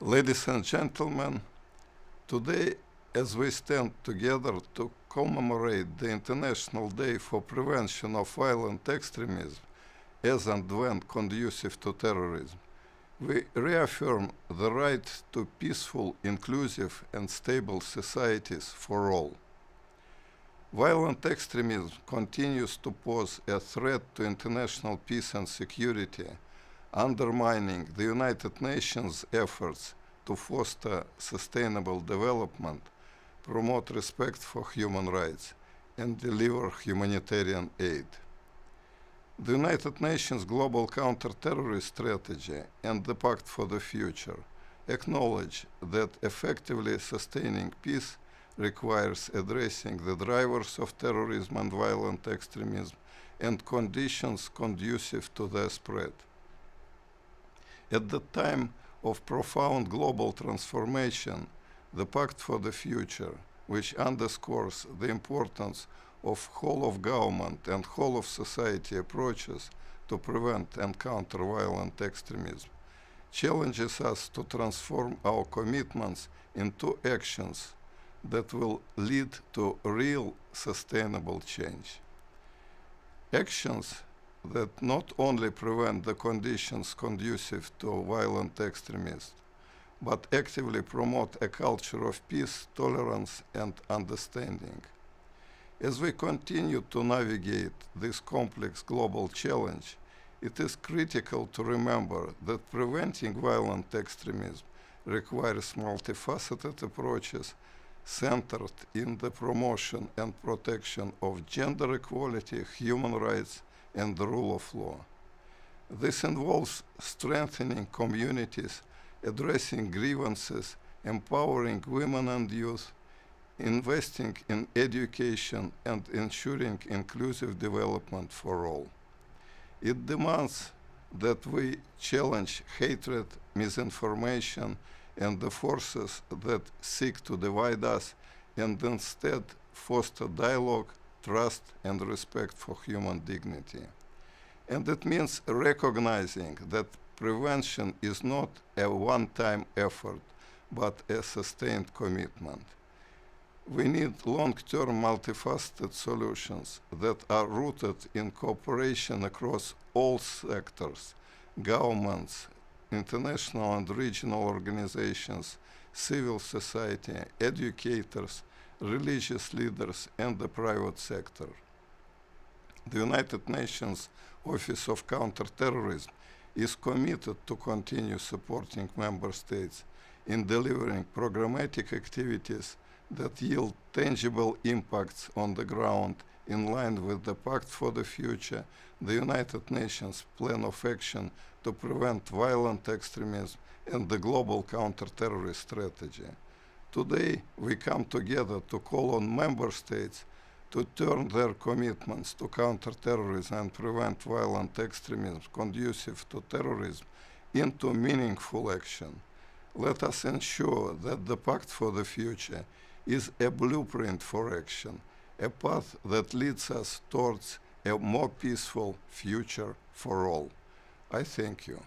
Ladies and gentlemen, today, as we stand together to commemorate the International Day for Prevention of Violent Extremism as and when conducive to terrorism, we reaffirm the right to peaceful, inclusive, and stable societies for all. Violent extremism continues to pose a threat to international peace and security, undermining the United Nations' efforts to foster sustainable development, promote respect for human rights, and deliver humanitarian aid. The United Nations Global Counter-Terrorism Strategy and the Pact for the Future acknowledge that effectively sustaining peace requires addressing the drivers of terrorism and violent extremism and conditions conducive to their spread. At the time of profound global transformation, the Pact for the Future, which underscores the importance of whole-of-government and whole-of-society approaches to prevent and counter violent extremism, challenges us to transform our commitments into actions that will lead to real sustainable change. Actions that not only prevent the conditions conducive to violent extremism, but actively promote a culture of peace, tolerance, and understanding. As we continue to navigate this complex global challenge, it is critical to remember that preventing violent extremism requires multifaceted approaches centered in the promotion and protection of gender equality, human rights, and the rule of law. This involves strengthening communities, addressing grievances, empowering women and youth, investing in education, and ensuring inclusive development for all. It demands that we challenge hatred, misinformation, and the forces that seek to divide us, and instead foster dialogue, trust, and respect for human dignity. And it means recognizing that prevention is not a one-time effort, but a sustained commitment. We need long-term multifaceted solutions that are rooted in cooperation across all sectors, governments, international and regional organizations, civil society, educators, religious leaders, and the private sector. The United Nations Office of Counter-Terrorism is committed to continue supporting member states in delivering programmatic activities that yield tangible impacts on the ground in line with the Pact for the Future, the United Nations Plan of Action to Prevent Violent Extremism, and the Global Counter-Terrorist Strategy. Today, we come together to call on member states to turn their commitments to counter-terrorism and prevent violent extremism conducive to terrorism into meaningful action. Let us ensure that the Pact for the Future is a blueprint for action, a path that leads us towards a more peaceful future for all. I thank you.